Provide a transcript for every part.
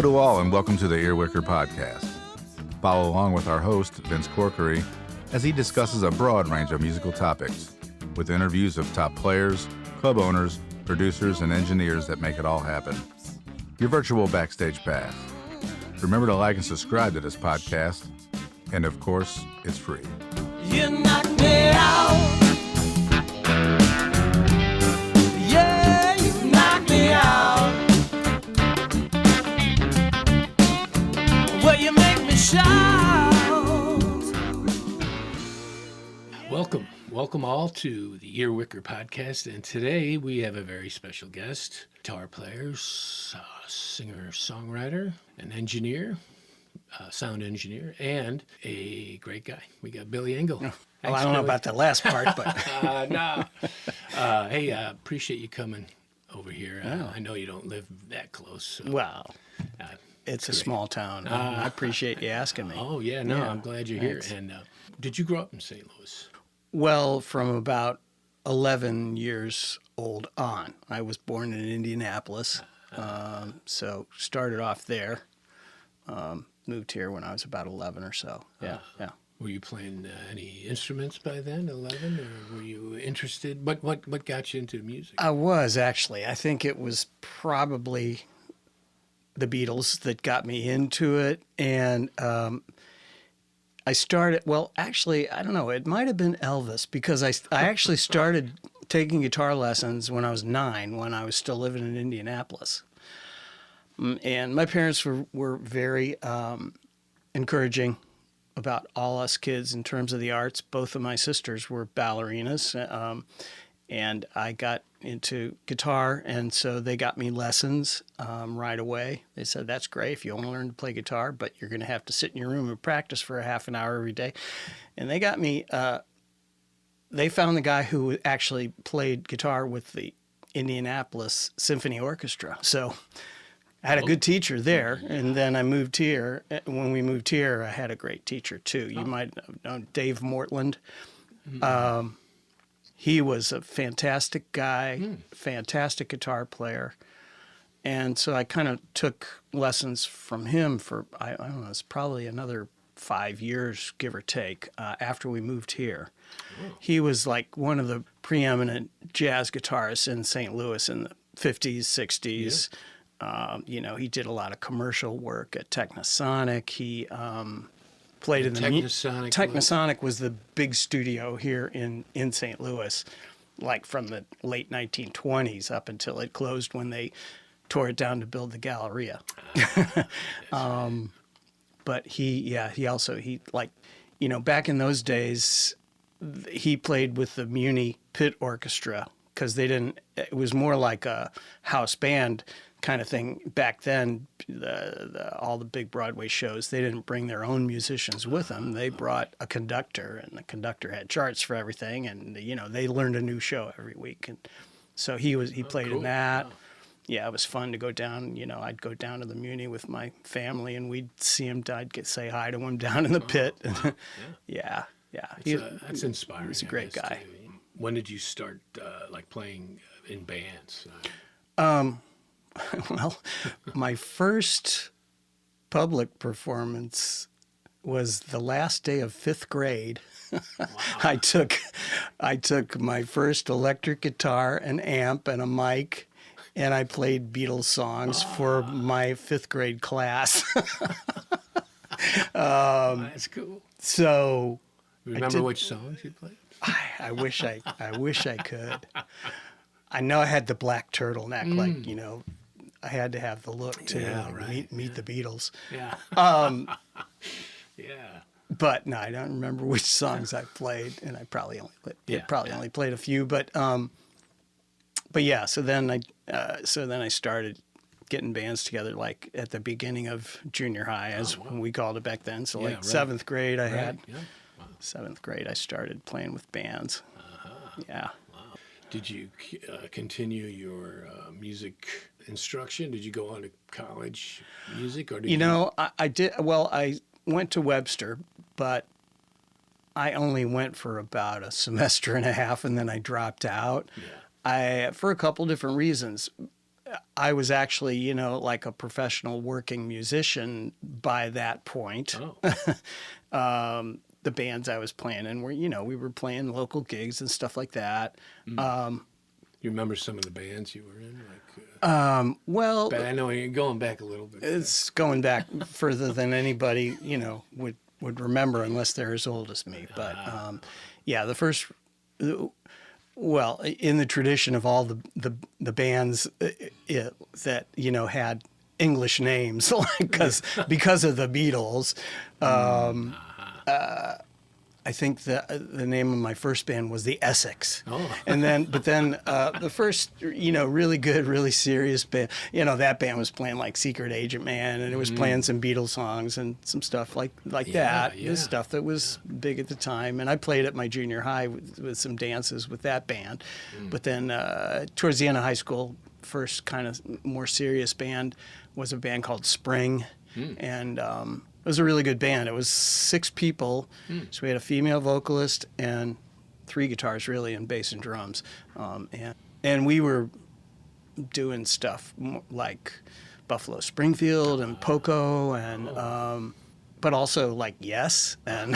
Hello to all and welcome to the Ear-Wicker podcast. Follow along with our host, Vince Corkery, as he discusses a broad range of musical topics with interviews of top players, club owners, producers, and engineers that make it all happen. Your virtual backstage pass. Remember to like and subscribe to this podcast, and of course, it's free. You knock me out. Yeah, you knock me out. Well, you make me shout. Welcome all to the Ear-Wicker podcast, and today we have a very special guest, guitar player, singer, songwriter, an engineer, sound engineer, and a great guy. We got Billy Engel. Well, I don't know about the last part, but hey, appreciate you coming over here. I know you don't live that close. So, well, it's a small town. I appreciate you asking me. Oh yeah, no, I'm glad you're here. And did you grow up in St. Louis? Well, from about 11 years old on. I was born in Indianapolis, so started off there. Moved here when I was about 11 or so. Yeah. Were you playing any instruments by then, 11, or were you interested? What got you into music? I was, actually. I think it was probably the Beatles that got me into it. And I started, well, actually, I don't know. It might have been Elvis, because I actually started taking guitar lessons when I was 9, when I was still living in Indianapolis. And my parents were very encouraging about all us kids in terms of the arts. Both of my sisters were ballerinas, and I got into guitar, and so they got me lessons right away. They said, that's great if you want to learn to play guitar, but you're going to have to sit in your room and practice for a half an hour every day. And they got me, they found the guy who actually played guitar with the Indianapolis Symphony Orchestra. So I had a good teacher there, and then I moved here. When we moved here, I had a great teacher, too. You might have known Dave Mortland. He was a fantastic guy, fantastic guitar player. And so I kind of took lessons from him for, I don't know, it's probably another 5 years, give or take, after we moved here. Oh. He was like one of the preeminent jazz guitarists in St. Louis in the 50s, 60s. Yeah. He did a lot of commercial work at Technosonic. He played in the Technosonic was the big studio here in St. Louis, like from the late 1920s up until it closed when they tore it down to build the Galleria. But he back in those days, he played with the Muni Pit Orchestra, because it was more like a house band kind of thing back then. All the big Broadway shows, they didn't bring their own musicians with them. They brought a conductor, and the conductor had charts for everything, and they learned a new show every week. And so he played in that. Wow. Yeah, it was fun to go down. I'd go down to the Muni with my family, and we'd see him. I'd say hi to him down in the pit. Wow. Yeah. That's inspiring. He's a great guy. Too. When did you start playing in bands? Well, my first public performance was the last day of 5th grade. Wow. I took my first electric guitar, an amp, and a mic, and I played Beatles songs for my 5th grade class. That's cool. So, remember which songs you played? I wish I could. I know I had the black turtleneck, I had to have the look to meet the Beatles. Yeah. Yeah. But no, I don't remember which songs I played, and I probably only played a few. But yeah. So then I started getting bands together, like at the beginning of junior high, as we called it back then. So 7th grade, Seventh grade, I started playing with bands. Yeah. Wow. Did you continue your music instruction? Did you go on to college music, or did I did. Well, I went to Webster, but I only went for about a semester and a half, and then I dropped out. Yeah. For a couple different reasons. I was actually, like a professional working musician by that point. Oh. The bands I was playing in were, we were playing local gigs and stuff like that. You remember some of the bands you were in? Well, But I know you're going back a little bit. it's going back further than anybody, would remember unless they're as old as me. But yeah, the first, well, in the tradition of all the bands that had English names, because of the Beatles. I think the name of my first band was the Essex. Oh. But then the first, really good, really serious band, that band was playing like Secret Agent Man, and it was playing some Beatles songs and some stuff like that. Yeah. The stuff that was big at the time. And I played at my junior high with some dances with that band. But then towards the end of high school, first kind of more serious band was a band called Spring. And it was a really good band. It was 6 people. So we had a female vocalist and 3 guitars, really, and bass and drums. And we were doing stuff like Buffalo Springfield and Poco, and but also like Yes and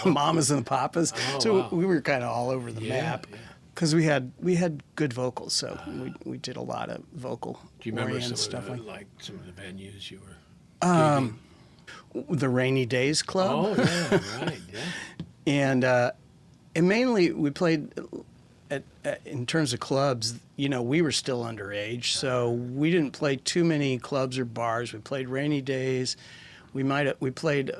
Mamas and the Papas. So we were kind of all over the map. Because we had good vocals, so we did a lot of vocal. Do you remember some stuff of some of the venues you were? The Rainy Days Club. Oh yeah, right, yeah. And mainly we played in terms of clubs. We were still underage, so we didn't play too many clubs or bars. We played Rainy Days. We played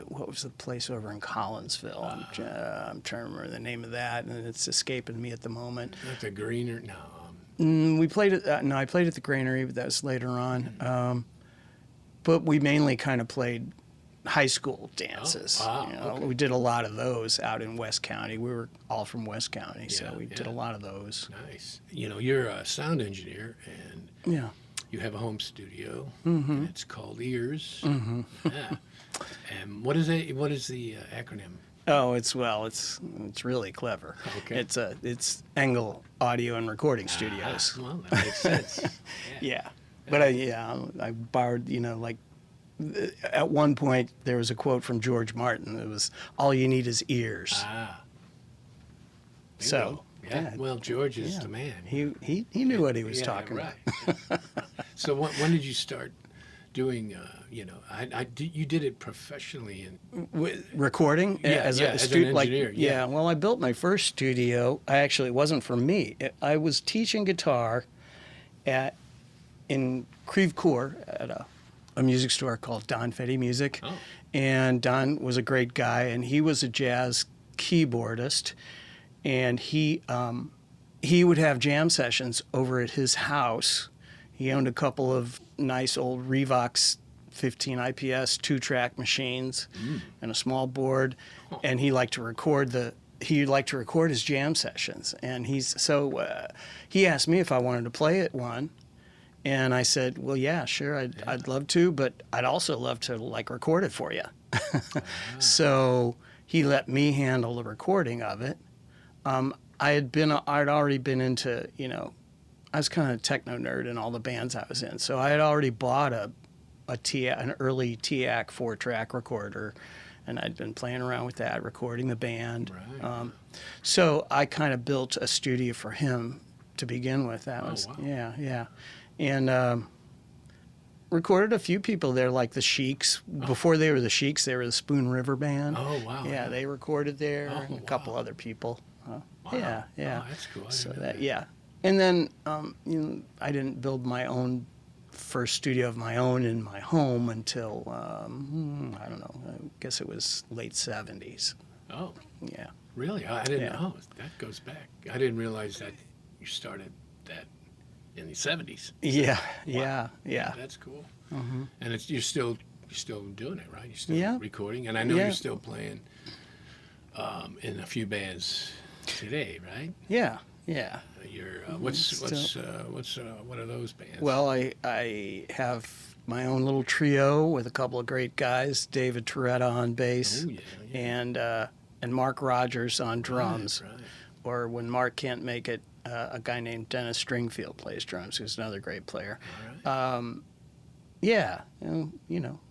what was the place over in Collinsville? I'm trying to remember the name of that, and it's escaping me at the moment. Not the Greener, no. We played it. No, I played at the Granary, but that was later on. But we mainly kind of played high school dances. Oh, wow, okay. We did a lot of those out in West County. We were all from West County, so we did a lot of those. Nice. You're a sound engineer, and you have a home studio, and it's called Ears. Yeah. And what is the acronym? Oh, it's really clever. Okay. It's Engel Audio and Recording Studios. Well, that makes sense. Yeah. But I borrowed, at one point there was a quote from George Martin. It was, "All you need is ears." So, yeah. Well, George is the man. He knew what he was talking about. So when did you start doing? You did it professionally Recording as an engineer. Well, I built my first studio. It wasn't for me. I was teaching guitar in Creve Coeur at a music store called Don Fetty Music. Oh. And Don was a great guy, and he was a jazz keyboardist. And he would have jam sessions over at his house. He owned a couple of nice old Revox 15 IPS 2-track machines and a small board, and he liked to record his jam sessions. And he asked me if I wanted to play at one. And I said, well, yeah, sure, I'd love to, but I'd also love to record it for you. So he let me handle the recording of it. I'd already been into, I was kind of a techno nerd in all the bands I was in. So I had already bought an early TIAC 4-track recorder, and I'd been playing around with that, recording the band. Right. So I kind of built a studio for him to begin with. Wow. Yeah. And recorded a few people there, like the Sheiks. Before they were the Sheiks, they were the Spoon River Band. Oh, wow. Yeah, they recorded there, and a couple other people. Wow. Yeah. Oh, that's cool. And then I didn't build my own first studio of my own in my home until I don't know. I guess it was late 70s. Oh. Yeah. Really? I didn't know. That goes back. I didn't realize that you started that in the 70s. Yeah. Wow. Yeah. That's cool. Mm-hmm. And you're still doing it, right? You're still recording, and I know you're still playing in a few bands today, right? Yeah. What are those bands? Well, I have my own little trio with a couple of great guys, David Toretta on bass, and Mark Rogers on drums. Right. Or when Mark can't make it, a guy named Dennis Stringfield plays drums, who's another great player. All right. Yeah,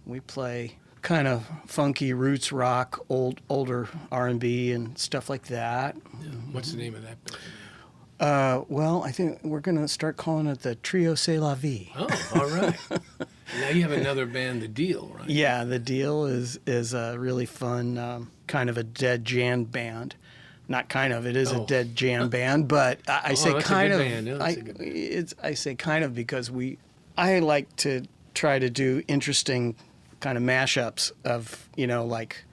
we play kind of funky roots rock, older R&B and stuff like that. Yeah. What's the name of that band? Well, I think we're going to start calling it the Trio C'est La Vie. Oh, all right. Now you have another band, The Deal, right? Yeah, The Deal is a really fun kind of a dead jam band. Not kind of, it is a dead jam band, but I say that's kind a of. good band. No, that's a good band. I say kind of because I like to try to do interesting kind of mashups of, like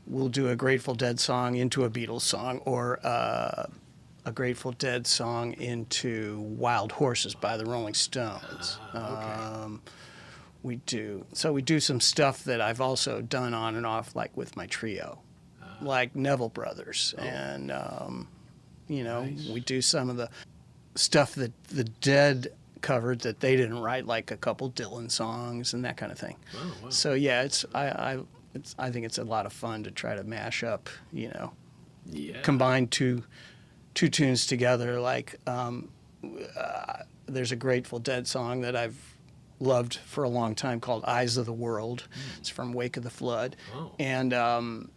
we'll do a Grateful Dead song into a Beatles song, or a Grateful Dead song into Wild Horses by the Rolling Stones. Okay. We do some stuff that I've also done on and off, like with my trio, like Neville Brothers, and Nice. we do some of the stuff that the Dead covered that they didn't write, like a couple Dylan songs and that kind of thing. Oh, wow. So yeah, I think it's a lot of fun to try to mash up, Yeah. combine two tunes together. Like there's a Grateful Dead song that I've loved for a long time called Eyes of the World. It's from Wake of the Flood. Oh. And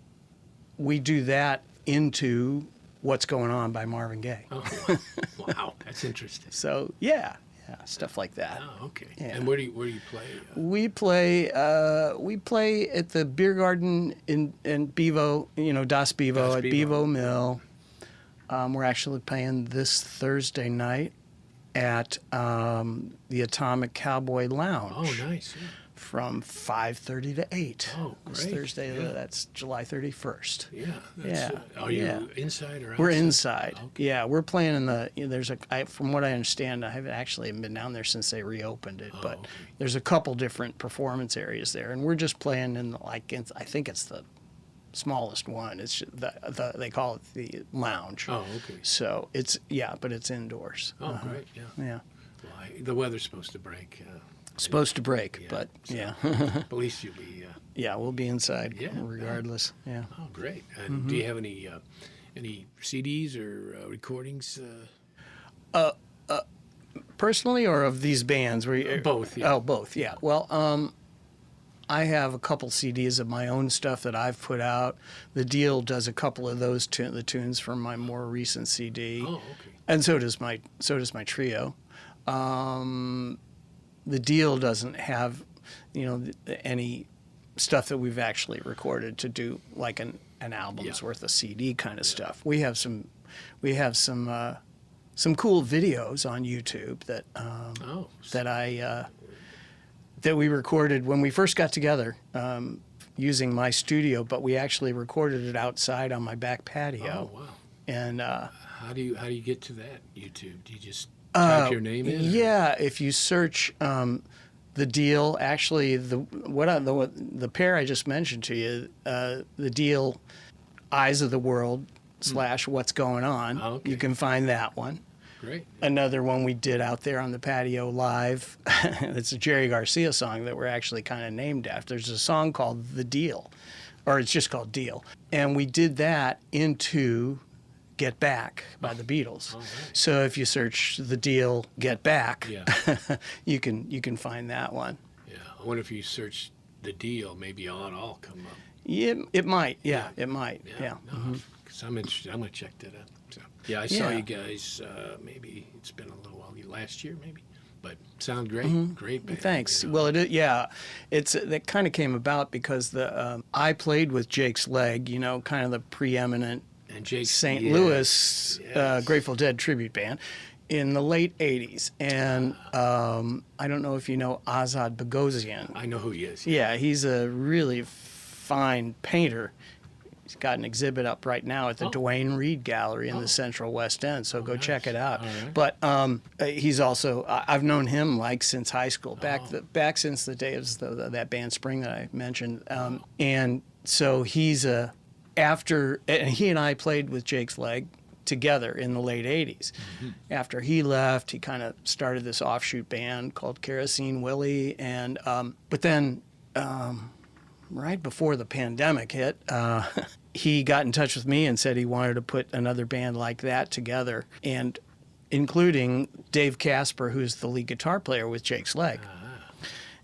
we do that into What's Going On by Marvin Gaye. Oh, wow. That's interesting. So yeah, stuff like that. Oh, okay. Yeah. And where do you play? We play at the beer garden in Bevo, Das Bevo Das at Bevo. Bevo Mill. We're actually playing this Thursday night at the Atomic Cowboy Lounge. Oh, nice. Yeah. From 5:30 to 8. Oh, This great. Thursday, Yeah. That's July 31st. Yeah. Yeah, Are you yeah. inside or outside? We're inside. Okay. Yeah, we're playing in the. From what I understand, I haven't actually been down there since they reopened it, but okay. there's a couple different performance areas there, and we're just playing in I think it's the smallest one. It's they call it the lounge. Oh, okay. So but it's indoors. Oh, great. Yeah. Yeah, Well, the weather's supposed to break. supposed to break, Yeah, but so- yeah, At least you'll be. yeah, we'll be inside Yeah, regardless. Yeah. Oh, great. And do you have any CDs or recordings? Personally, or of these bands? Both, yeah. Oh, both. Yeah. Well, I have a couple CDs of my own stuff that I've put out. The Deal does a couple of those the tunes from my more recent CD, Oh, okay. and so does my trio. The Deal doesn't have, any stuff that we've actually recorded to do like an album's Yeah. worth of CD kind of stuff. We have some cool videos on YouTube that Oh, that we recorded when we first got together using my studio, but we actually recorded it outside on my back patio. Oh, wow. And How do you get to that YouTube? Do you just type your name in? or- yeah, if you search The Deal, actually the pair I just mentioned to you, The Deal, Eyes of the World / What's Going On, Oh, okay. you can find that one. Great. Another one we did out there on the patio live. It's a Jerry Garcia song that we're actually kind of named after. There's a song called The Deal, or it's just called Deal. And we did that into Get Back by the Beatles. All right. So if you search The Deal, Get Back, Yeah. you can find that one. Yeah. I wonder if you search The Deal, maybe it'll come up. Yeah, it might. Yeah, it might. Yeah. No, 'cause I'm interested. I'm going to check that out. So, yeah, I saw Yeah. you guys, maybe it's been a little while, last year maybe, but sound great. Great band. Thanks. you know. Well, that kind of came about because I played with Jake's Leg, kind of the preeminent and Jake St. yeah, Louis yes. Grateful Dead tribute band in the late 80s. And I don't know if you know Azad Bogosian. I know who he is. Yeah, he's a really fine painter. He's got an exhibit up right now at the Duane Reade Gallery in the Central West End, so go check it out. All right. But he's also, I've known him since high school, back since the day of that band Spring that I mentioned. And so and he and I played with Jake's Leg together in the late 80s. After he left, he kind of started this offshoot band called Kerosene Willie, and but then right before the pandemic hit, he got in touch with me and said he wanted to put another band like that together. And including Dave Casper, who's the lead guitar player with Jake's Leg.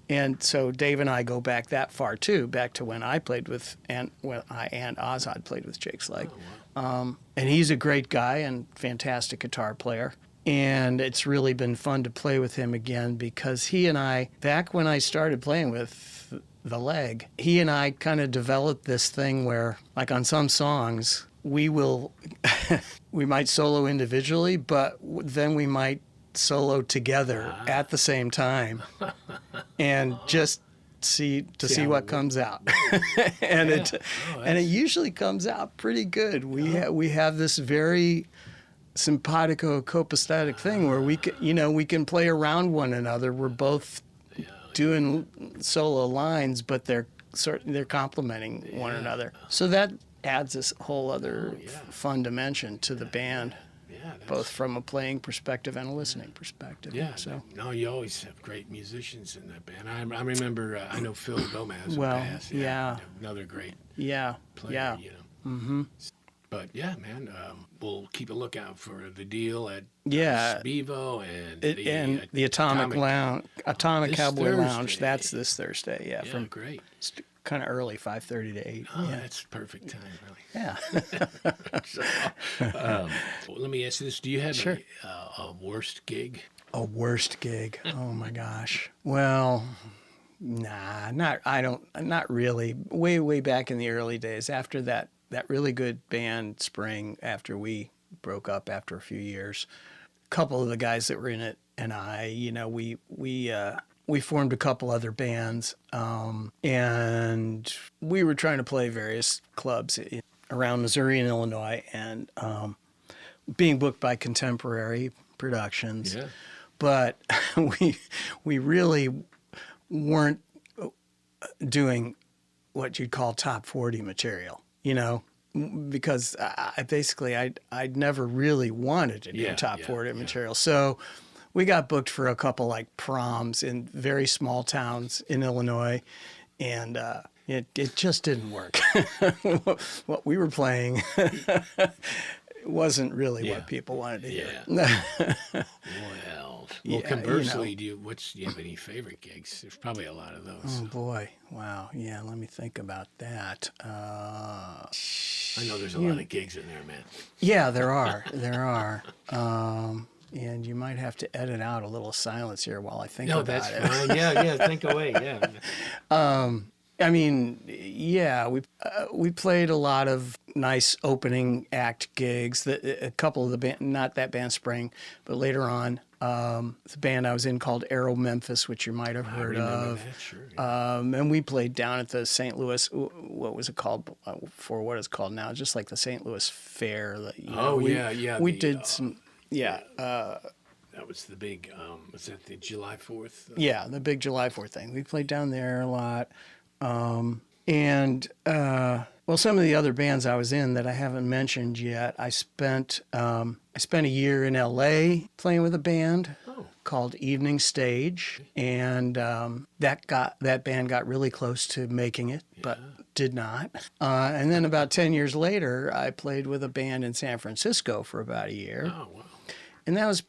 And so Dave and I go back that far too, back to when I played with, and when I and Ozod played with Jake's Leg. And he's a great guy and fantastic guitar player. And it's really been fun to play with him again because he and I, back when I started playing with the Leg, he and I kind of developed this thing where, like on some songs, we might solo individually, but then we might solo together at the same time and just see what comes out. And it usually comes out pretty good. We have this very simpatico copacetic thing where we can play around one another. We're both doing solo lines, but they're complementing one another. So that adds this whole other fun dimension to the band, both from a playing perspective and a listening perspective. Yeah. So No, you always have great musicians in that band. I remember, I know Phil Gomez. Well, Bass, another great player. You know. Mm-hmm. But yeah, man, we'll keep a lookout for the deal at Bevo and the Atomic Cowboy Thursday. Lounge. That's this Thursday. Yeah, from great. Kind of early, 5:30 to 8. Oh, that's perfect time, really. Yeah. Well, let me ask you this: do you have Sure. a worst gig? A worst gig? Oh my gosh. Well, nah, not really. Way back in the early days, after that really good band Spring, after we broke up after a few years, a couple of the guys that were in it and I, we formed a couple other bands, and we were trying to play various clubs around Missouri and Illinois, and being booked by Contemporary Productions. Yeah. But we really weren't doing what you'd call top 40 material, because I'd never really wanted to do top 40 material. So we got booked for a couple like proms in very small towns in Illinois, and it just didn't work. What we were playing wasn't really what people wanted to hear. Well, conversely, do you have any favorite gigs? There's probably a lot of those. Oh boy, wow, yeah. Let me think about that. I know there's a lot of gigs in there, man. Yeah, there are. And you might have to edit out a little silence here while I think about it. No, that's fine. Yeah, think away. Yeah. I mean, yeah, we played a lot of nice opening act gigs. A couple of the band, not that band Spring, but later on, the band I was in called Aero Memphis, which you might have heard of. That, sure, yeah. And we played down at the St. Louis. What was it called? For what it's called now, just like the St. Louis Fair. We did some. Yeah. That was the big. Was that the July 4th? Yeah, the big July 4th thing. We played down there a lot. Some of the other bands I was in that I haven't mentioned yet, I spent a year in L.A. playing with a band called Evening Stage, and that band got really close to making it, but did not. And then about 10 years later, I played with a band in San Francisco for about a year. Oh, wow. And that was,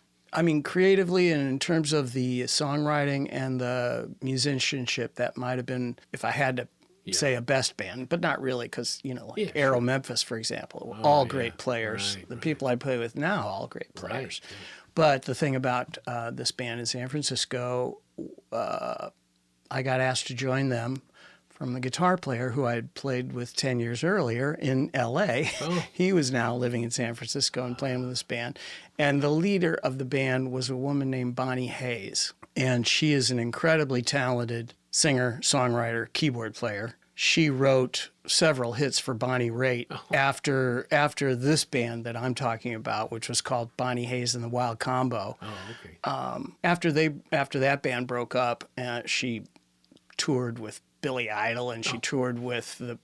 creatively and in terms of the songwriting and the musicianship, that might have been, if I had to say, a best band, but not really, because, Aero Memphis, for example, all great players. The people I play with now, all great players. Right. But the thing about this band in San Francisco, I got asked to join them from the guitar player who I had played with 10 years earlier in L.A. Oh. He was now living in San Francisco and playing with this band. And the leader of the band was a woman named Bonnie Hayes. And she is an incredibly talented singer, songwriter, keyboard player. She wrote several hits for Bonnie Raitt after this band that I'm talking about, which was called Bonnie Hayes and the Wild Combo. Oh, okay. After that band broke up, she toured with Billy Idol, and she toured with the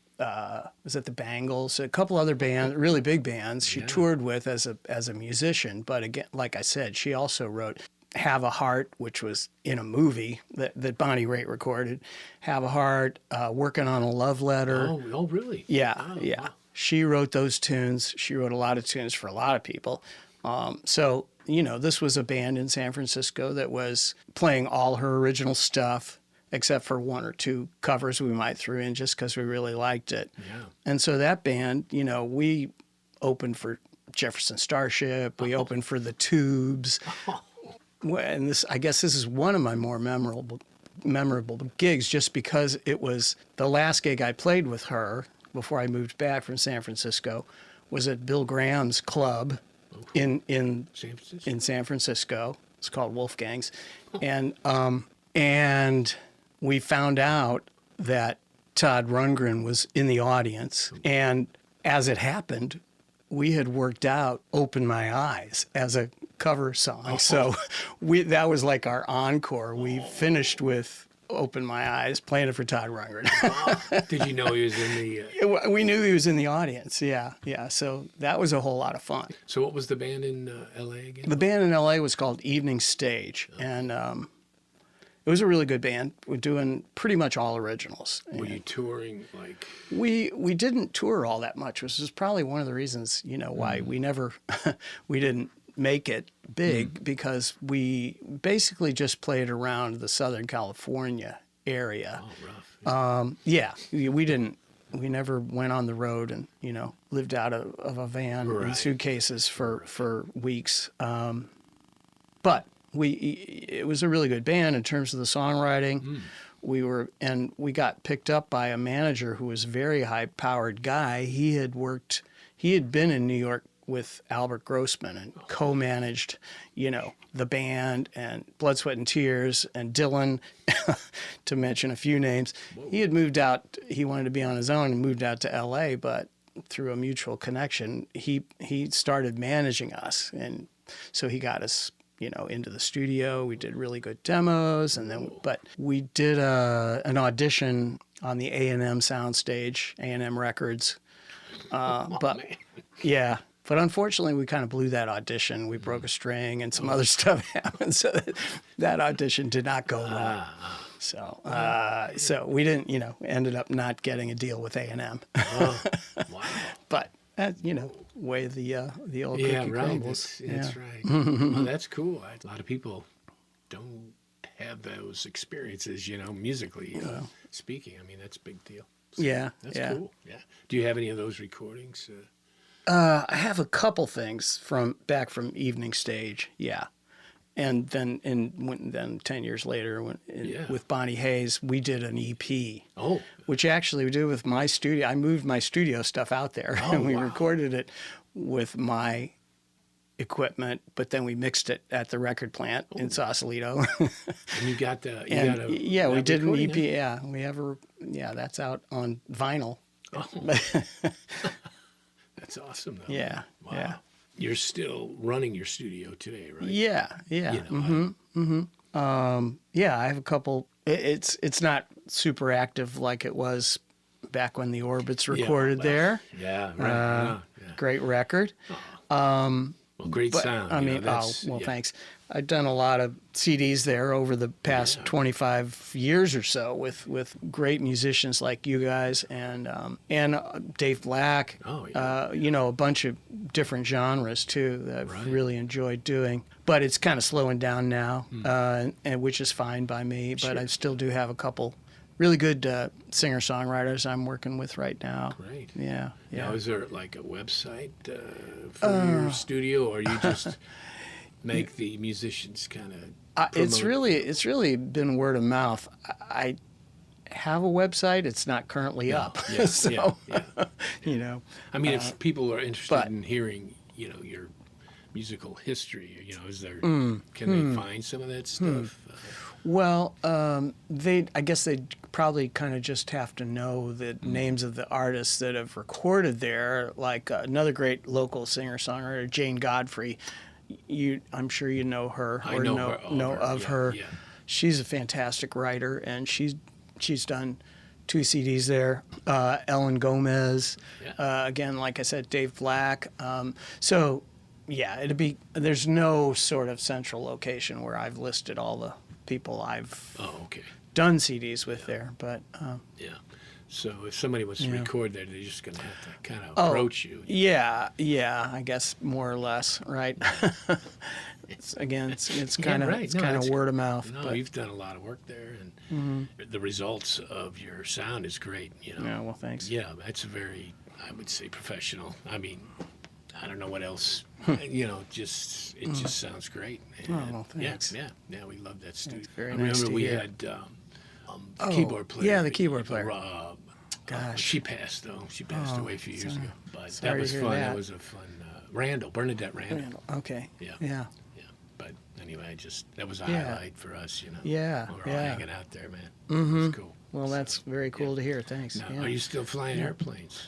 Bangles, a couple other bands, really big bands. She toured with as a musician, but again, like I said, she also wrote Have a Heart, which was in a movie that Bonnie Raitt recorded. Have a Heart, Working on a Love Letter. Oh, really? Yeah, oh, yeah. Wow. She wrote those tunes. She wrote a lot of tunes for a lot of people. So this was a band in San Francisco that was playing all her original stuff, except for one or two covers we might throw in just because we really liked it. Yeah. And so that band, we opened for Jefferson Starship. We opened for the Tubes. And I guess this is one of my more memorable gigs, just because it was the last gig I played with her before I moved back from San Francisco was at Bill Graham's club in San Francisco. It's called Wolfgang's. And we found out that Todd Rundgren was in the audience. And as it happened, we had worked out Open My Eyes as a cover song. So that was like our encore. We finished with Open My Eyes, playing it for Todd Rundgren. Did you know he was in the... We knew he was in the audience, yeah. So that was a whole lot of fun. So what was the band in L.A. again? The band in L.A. was called Evening Stage, and it was a really good band. We're doing pretty much all originals. Were you touring like... We didn't tour all that much, which is probably one of the reasons, why we never, we didn't make it big, because we basically just played around the Southern California area. Oh, rough. We never went on the road and, lived out of a van in suitcases for weeks. But it was a really good band in terms of the songwriting. We got picked up by a manager who was a very high-powered guy. He had been in New York with Albert Grossman and co-managed, the band and Blood, Sweat and Tears and Dylan, to mention a few names. Whoa. He had moved out. He wanted to be on his own and moved out to L.A., but through a mutual connection, he started managing us. And so he got us, into the studio. We did really good demos, but we did an audition on the A&M soundstage, A&M Records. But unfortunately, we kind of blew that audition. We broke a string, and some other stuff happened, so that audition did not go well. So we didn't, ended up not getting a deal with A&M. Oh, wow. But way the old cookie crumbles. That's right. Well, that's cool. A lot of people don't have those experiences, musically speaking. I mean, that's a big deal. So that's cool. Yeah. Do you have any of those recordings? I have a couple things back from Evening Stage, and then 10 years later, with Bonnie Hayes, we did an EP. Oh, which actually we did with my studio. I moved my studio stuff out there, and we recorded it with my equipment, but then we mixed it at the record plant in Sausalito. And you got the we did an EP. Yeah, that's out on vinyl. Oh. That's awesome, though. Yeah. Wow. Yeah. You're still running your studio today, right? Yeah. I have a couple. It's not super active like it was back when the Orbits recorded there. Yeah, right. Great record. Great sound. Thanks. I've done a lot of CDs there over the past 25 years or so with great musicians like you guys and Dave Black. Oh, yeah. A bunch of different genres too that I've really enjoyed doing. But it's kind of slowing down now, and which is fine by me. But I still do have a couple really good singer-songwriters I'm working with right now. Great. Yeah. Now, is there like a website for your studio, or you just make the musicians kind of it's really been word of mouth. I have a website. It's not currently up. Yeah. I mean, if people are interested in hearing, your musical history, is there, can they find some of that stuff? Well, I guess they'd probably kind of just have to know the names of the artists that have recorded there, like another great local singer-songwriter, Jane Godfrey. I'm sure you know her or know of her. Yeah. She's a fantastic writer, and she's done 2 CDs there. Ellen Gomez, again, like I said, Dave Black. There's no sort of central location where I've listed all the people I've done CDs with there, but So if somebody wants to Yeah. record there, they're just going to have to kind of approach you. Yeah, I guess more or less, right? It's kind of right. it's No, kind of that's- word of mouth. No, but you've done a lot of work there, and the results of your sound is great. You know. yeah, well, thanks. Yeah, that's very, I would say, professional. I mean, I don't know what else. You know, it just sounds great. And well, thanks. Yeah. We love that studio. very I nice remember to we hear. had the keyboard player. yeah, the keyboard player. Gosh, she passed though. She passed away a few years ago. But Sorry that to was hear fun. that. That was a fun. Bernadette Randall. Okay. Yeah. Yeah. Yeah. But anyway, that was a Yeah. highlight for us. You know. Yeah, We were all yeah. hanging out there, man. Mm-hmm. It was cool. Well, that's very cool to hear. Thanks. Now, Yeah. are you still flying airplanes?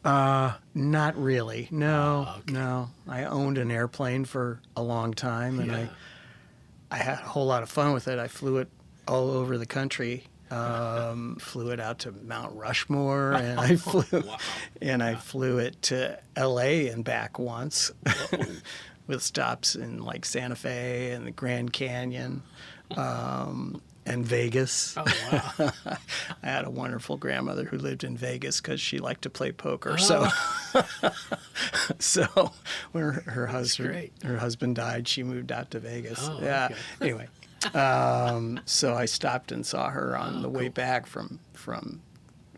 Not really. No, Oh, okay. no. I owned an airplane for a long time, and Yeah. I had a whole lot of fun with it. I flew it all over the country. Flew it out to Mount Rushmore, and I flew it to L.A. and back once, with stops in like Santa Fe and the Grand Canyon, and Vegas. Oh wow. I had a wonderful grandmother who lived in Vegas because she liked to play poker. Oh. So when her great. husband died, she moved out to Vegas. Oh, Yeah. okay. Anyway, so I stopped and saw her on the way back from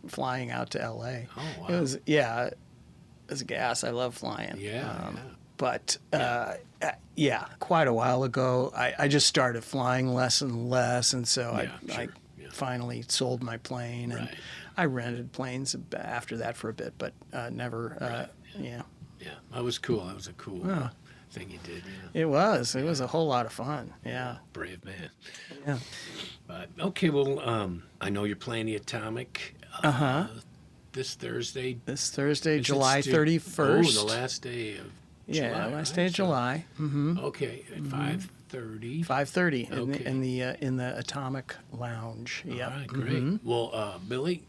flying out to L.A. Oh, wow. It was gas. I love flying. Yeah. But quite a while ago, I just started flying less and less, and so I sure. Yeah. finally sold my plane, and Right. I rented planes after that for a bit, but never. Yeah, Yeah, that was cool. That was a cool thing you did. You know, it was. It was a whole lot of fun. Yeah, brave man. yeah. But okay, well, I know you're playing the Atomic. This Thursday. This Thursday, Is it July still- 31st. Oh, the last day of Yeah, July. last right? day of So- July. Mm-hmm. Okay, at 5:30. 5:30 Okay. in the Atomic Lounge. All Yeah. right, great. Well, Billy,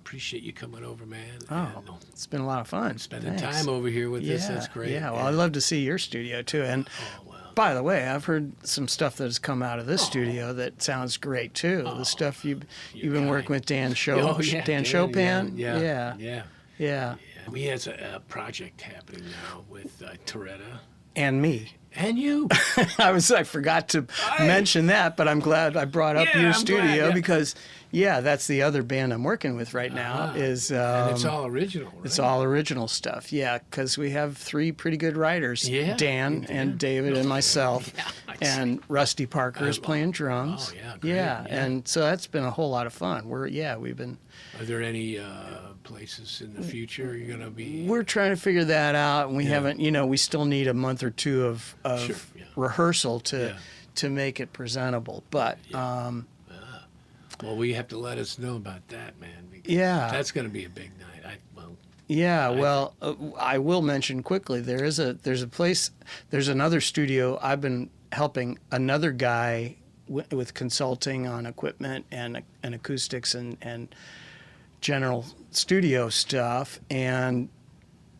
appreciate you coming over, man. Oh, and it's been a lot of fun. spending Thanks. time over here with us. Yeah, That's great. Yeah, well, And- I'd love to see your studio too. And oh, wow. by the way, I've heard some stuff that has come out of this studio that sounds great too. The stuff you've been kind. working with Dan Oh, yeah, Dan yeah, Chopin. Yeah. Yeah. Yeah. Yeah. We have a project happening now with Toretta. And me. And you. I forgot to mention that, but I'm glad I brought up Yeah, your I'm studio glad, yeah. because that's the other band I'm working with right now is And it's all original, right? it's all original stuff. Yeah, because we have three pretty good writers, Yeah, Dan and David and myself, I see. and Rusty Parker is playing drums. Oh, yeah, great, yeah, yeah. and so that's been a whole lot of fun. We've been Are there any places in the future you're going to be? we're trying to figure that out, and we haven't. We still need a month or two of Sure, yeah. rehearsal Yeah. to make it presentable. But Well, we have to let us know about that, man. Because Yeah. That's going to be a big night. I will mention quickly there's another studio. I've been helping another guy with consulting on equipment and acoustics and general studio stuff, and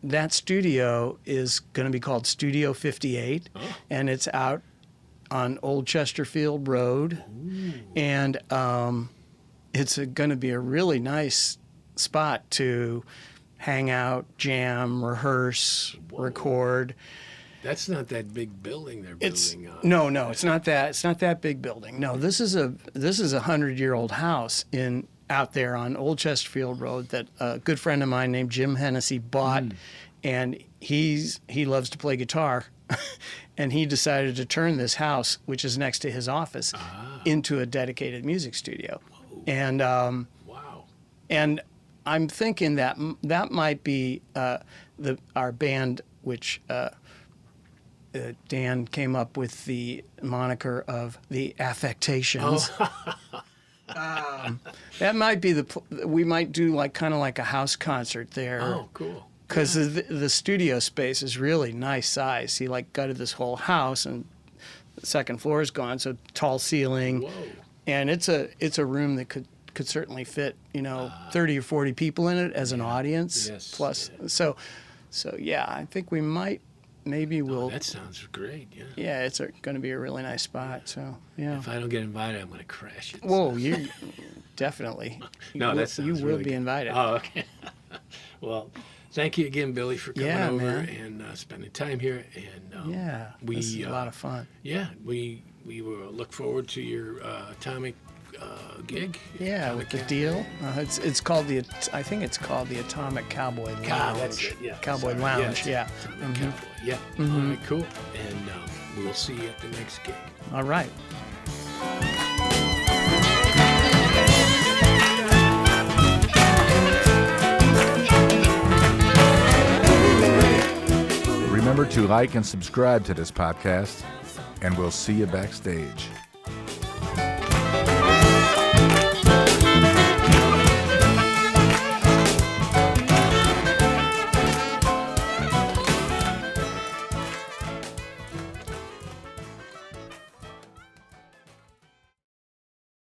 that studio is going to be called Studio 58, and it's out on Old Chesterfield Road. Ooh. And it's going to be a really nice spot to hang out, jam, rehearse, record. That's not that big building they're It's building. no, it's not that. It's not that big building. No, this is a 100-year-old house out there on Old Chesterfield Road that a good friend of mine named Jim Hennessy bought, and he loves to play guitar, and he decided to turn this house, which is next to his office, into a dedicated music studio. Whoa. And Wow. and I'm thinking that might be our band, which Dan came up with the moniker of the Affectations. That might be we might do kind of like a house concert there. Oh, cool. Because the studio space is really nice size. He gutted this whole house, and the second floor is gone, so tall ceiling. Whoa. And it's a room that could certainly fit 30 or 40 people in it as an audience. Yes, Plus, so yeah, I think we might maybe we'll. That sounds great. Yeah. Yeah, it's going to be a really nice spot. So yeah. If I don't get invited, I'm going to crash it. Whoa, you definitely. No, that sounds You will really be good. invited. Oh, okay. Well, thank you again, Billy, for coming Yeah, over man. and spending time here. And Yeah, this is a lot of fun. Yeah, we will look forward to your Atomic gig. Yeah, Atomic with the Cowboy. deal. It's called I think it's called the Atomic Cowboy Lounge. That's it. Yeah. Cowboy Sorry. Lounge. it's Yeah. Atomic Cowboy. Yeah. All right, cool. And we'll see you at the next gig. All right. Remember to like and subscribe to this podcast, and we'll see you backstage.